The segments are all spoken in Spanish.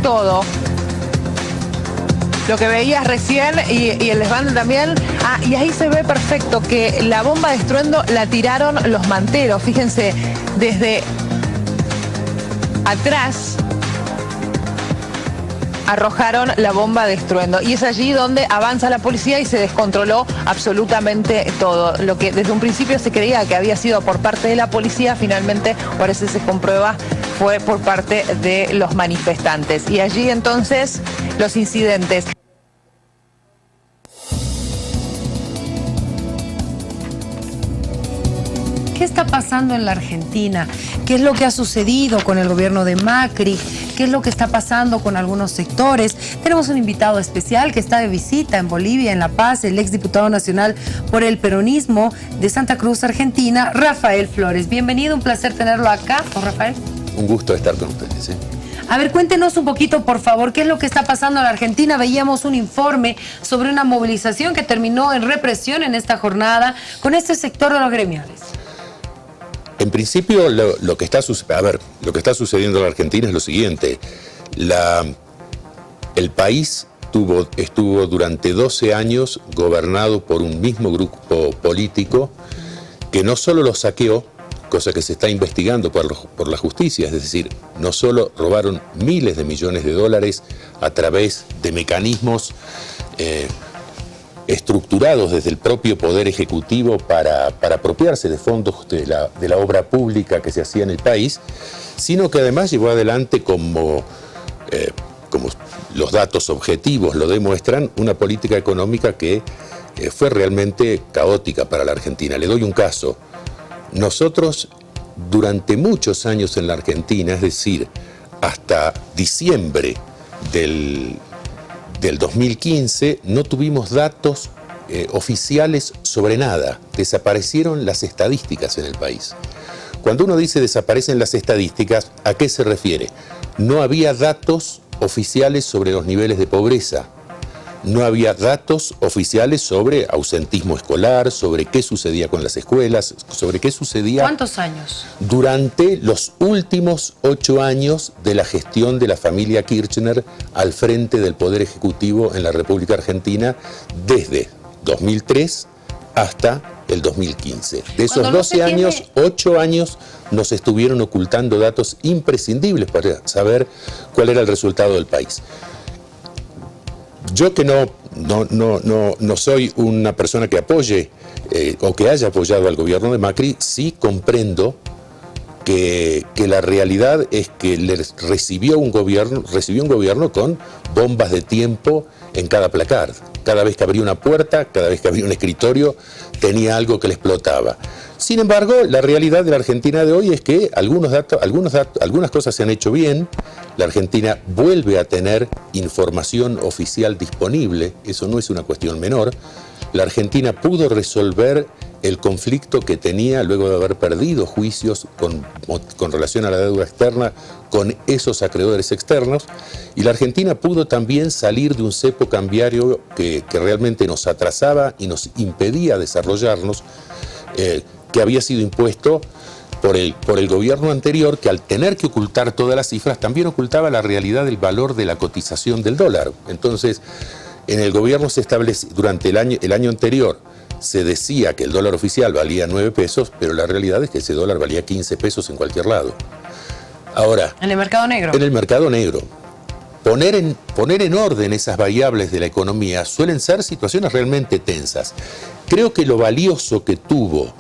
todo lo que veías recién y el desbande también. Ah, y ahí se ve perfecto que la bomba de estruendo la tiraron los manteros. Fíjense, desde atrás arrojaron la bomba de estruendo. Y es allí donde avanza la policía y se descontroló absolutamente todo. Lo que desde un principio se creía que había sido por parte de la policía, finalmente parece se comprueba fue por parte de los manifestantes. Y allí entonces los incidentes. ¿Qué está pasando en la Argentina? ¿Qué es lo que ha sucedido con el gobierno de Macri? ¿Qué es lo que está pasando con algunos sectores? Tenemos un invitado especial que está de visita en Bolivia, en La Paz, el exdiputado nacional por el peronismo de Santa Cruz, Argentina, Rafael Flores. Bienvenido, un placer tenerlo acá, don Rafael. Un gusto estar con ustedes. A ver, cuéntenos un poquito, por favor, qué es lo que está pasando en la Argentina. Veíamos un informe sobre una movilización que terminó en represión en esta jornada con este sector de los gremiales. En principio, lo que está sucediendo en la Argentina es lo siguiente. El país estuvo durante 12 años gobernado por un mismo grupo político que no solo lo saqueó, cosa que se está investigando por la justicia, es decir, no solo robaron miles de millones de dólares a través de mecanismos estructurados desde el propio Poder Ejecutivo para apropiarse de fondos de la obra pública que se hacía en el país, sino que además llevó adelante, como los datos objetivos lo demuestran, una política económica que fue realmente caótica para la Argentina. Le doy un caso. Nosotros, durante muchos años en la Argentina, es decir, hasta diciembre del 2015, no tuvimos datos oficiales sobre nada. Desaparecieron las estadísticas en el país. Cuando uno dice desaparecen las estadísticas, ¿a qué se refiere? No había datos oficiales sobre los niveles de pobreza. No había datos oficiales sobre ausentismo escolar, sobre qué sucedía con las escuelas, sobre qué sucedía... ¿Cuántos años? Durante los últimos 8 años de la gestión de la familia Kirchner al frente del Poder Ejecutivo en la República Argentina, desde 2003 hasta el 2015. De esos 12 años, 8 años nos estuvieron ocultando datos imprescindibles para saber cuál era el resultado del país. Yo que no soy una persona que apoye o que haya apoyado al gobierno de Macri, sí comprendo que la realidad es que recibió un gobierno con bombas de tiempo en cada placard. Cada vez que abría una puerta, cada vez que abría un escritorio, tenía algo que le explotaba. Sin embargo, la realidad de la Argentina de hoy es que algunas cosas se han hecho bien. La Argentina vuelve a tener información oficial disponible, eso no es una cuestión menor. La Argentina pudo resolver el conflicto que tenía luego de haber perdido juicios con relación a la deuda externa con esos acreedores externos, y la Argentina pudo también salir de un cepo cambiario que realmente nos atrasaba y nos impedía desarrollarnos, que había sido impuesto por el gobierno anterior, que al tener que ocultar todas las cifras también ocultaba la realidad del valor de la cotización del dólar. Entonces, en el gobierno se estableció, durante el año anterior, se decía que el dólar oficial valía 9 pesos, pero la realidad es que ese dólar valía 15 pesos en cualquier lado. Ahora, ¿en el mercado negro? En el mercado negro. Poner en orden esas variables de la economía suelen ser situaciones realmente tensas. Creo que lo valioso que tuvo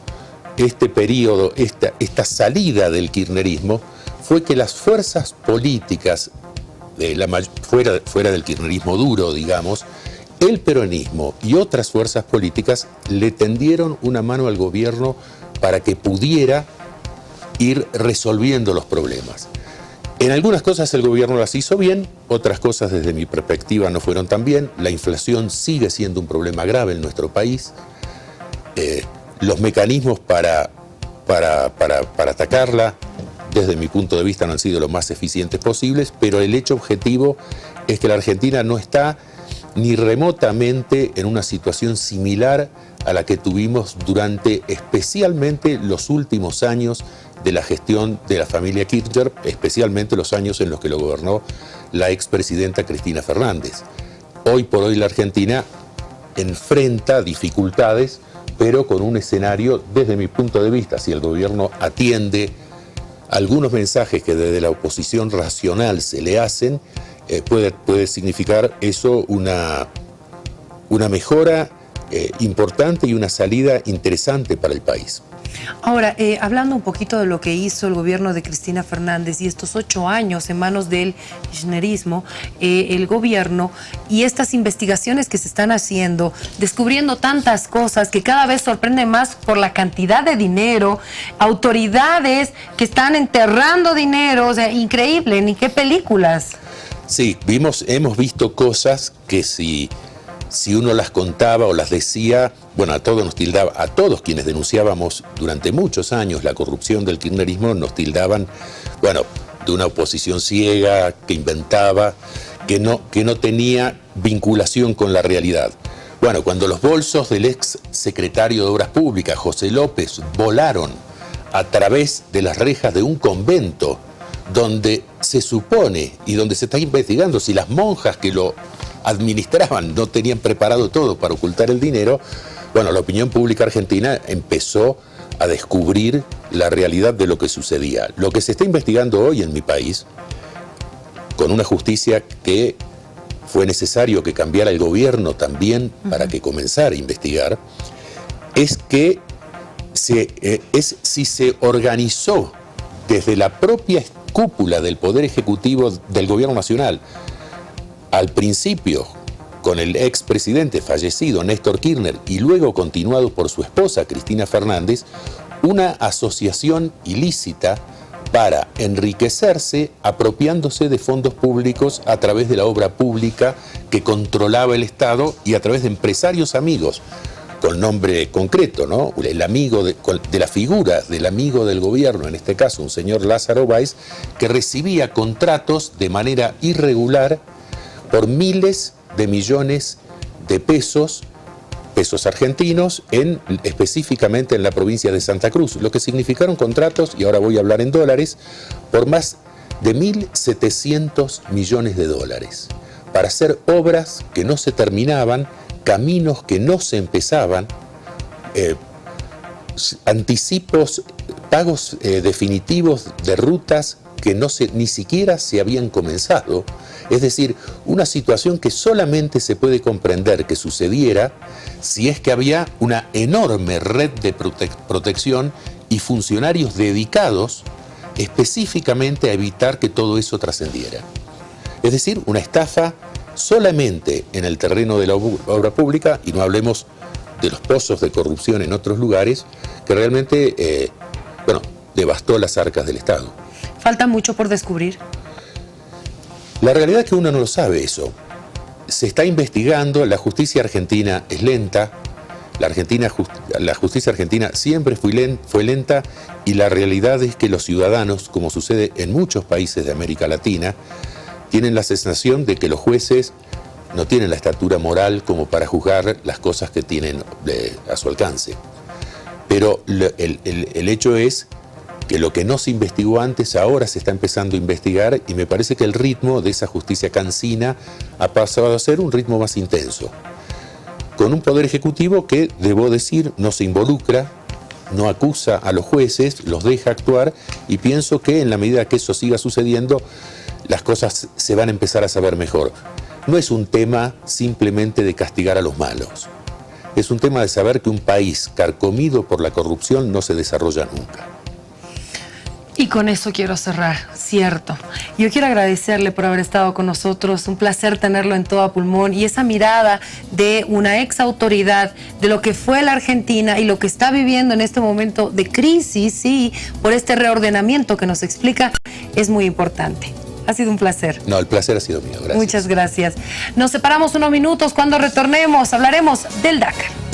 este periodo, esta salida del kirchnerismo, fue que las fuerzas políticas, fuera del kirchnerismo duro, digamos, el peronismo y otras fuerzas políticas le tendieron una mano al gobierno para que pudiera ir resolviendo los problemas. En algunas cosas el gobierno las hizo bien, otras cosas desde mi perspectiva no fueron tan bien. La inflación sigue siendo un problema grave en nuestro país. Los mecanismos para atacarla, desde mi punto de vista, no han sido los más eficientes posibles, pero el hecho objetivo es que la Argentina no está ni remotamente en una situación similar a la que tuvimos durante especialmente los últimos años de la gestión de la familia Kirchner, especialmente los años en los que lo gobernó la expresidenta Cristina Fernández. Hoy por hoy la Argentina enfrenta dificultades, pero con un escenario, desde mi punto de vista, si el gobierno atiende algunos mensajes que desde la oposición racional se le hacen, puede significar eso una mejora importante y una salida interesante para el país. Ahora, hablando un poquito de lo que hizo el gobierno de Cristina Fernández y estos 8 años en manos del kirchnerismo, el gobierno y estas investigaciones que se están haciendo, descubriendo tantas cosas que cada vez sorprenden más por la cantidad de dinero, autoridades que están enterrando dinero, o sea, increíble, ni qué películas. Sí, hemos visto cosas que si uno las contaba o las decía, bueno, a todos nos tildaba, a todos quienes denunciábamos durante muchos años la corrupción del kirchnerismo, nos tildaban, bueno, de una oposición ciega, que inventaba, que no tenía vinculación con la realidad. Bueno, cuando los bolsos del ex secretario de Obras Públicas, José López, volaron a través de las rejas de un convento, donde se supone y donde se está investigando si las monjas que lo administraban no tenían preparado todo para ocultar el dinero, bueno, la opinión pública argentina empezó a descubrir la realidad de lo que sucedía. Lo que se está investigando hoy en mi país, con una justicia que fue necesario que cambiara el gobierno también para que comenzara a investigar, es que si se organizó desde la propia cúpula del Poder Ejecutivo del Gobierno Nacional, al principio con el expresidente fallecido Néstor Kirchner y luego continuado por su esposa Cristina Fernández, una asociación ilícita para enriquecerse apropiándose de fondos públicos a través de la obra pública que controlaba el Estado y a través de empresarios amigos, con nombre concreto, ¿no? El amigo de la figura del amigo del gobierno, en este caso un señor Lázaro Báez, que recibía contratos de manera irregular por miles de millones de pesos argentinos, específicamente en la provincia de Santa Cruz, lo que significaron contratos, y ahora voy a hablar en dólares, por más de 1.700 millones de dólares, para hacer obras que no se terminaban, caminos que no se empezaban, anticipos, pagos definitivos de rutas que ni siquiera se habían comenzado. Es decir, una situación que solamente se puede comprender que sucediera si es que había una enorme red de protección y funcionarios dedicados específicamente a evitar que todo eso trascendiera. Es decir, una estafa solamente en el terreno de la obra pública, y no hablemos de los pozos de corrupción en otros lugares, que realmente, devastó las arcas del Estado. ¿Falta mucho por descubrir? La realidad es que uno no lo sabe eso. Se está investigando, la justicia argentina es lenta, la justicia argentina siempre fue lenta, y la realidad es que los ciudadanos, como sucede en muchos países de América Latina, tienen la sensación de que los jueces no tienen la estatura moral como para juzgar las cosas que tienen a su alcance. Pero el hecho es que lo que no se investigó antes ahora se está empezando a investigar, y me parece que el ritmo de esa justicia cansina ha pasado a ser un ritmo más intenso, con un poder ejecutivo que, debo decir, no se involucra, no acusa a los jueces, los deja actuar, y pienso que en la medida que eso siga sucediendo, las cosas se van a empezar a saber mejor. No es un tema simplemente de castigar a los malos, es un tema de saber que un país carcomido por la corrupción no se desarrolla nunca. Y con eso quiero cerrar, cierto. Yo quiero agradecerle por haber estado con nosotros, un placer tenerlo en todo pulmón, y esa mirada de una ex autoridad de lo que fue la Argentina y lo que está viviendo en este momento de crisis, sí, por este reordenamiento que nos explica, es muy importante. Ha sido un placer. No, el placer ha sido mío, gracias. Muchas gracias. Nos separamos unos minutos. Cuando retornemos hablaremos del Dakar.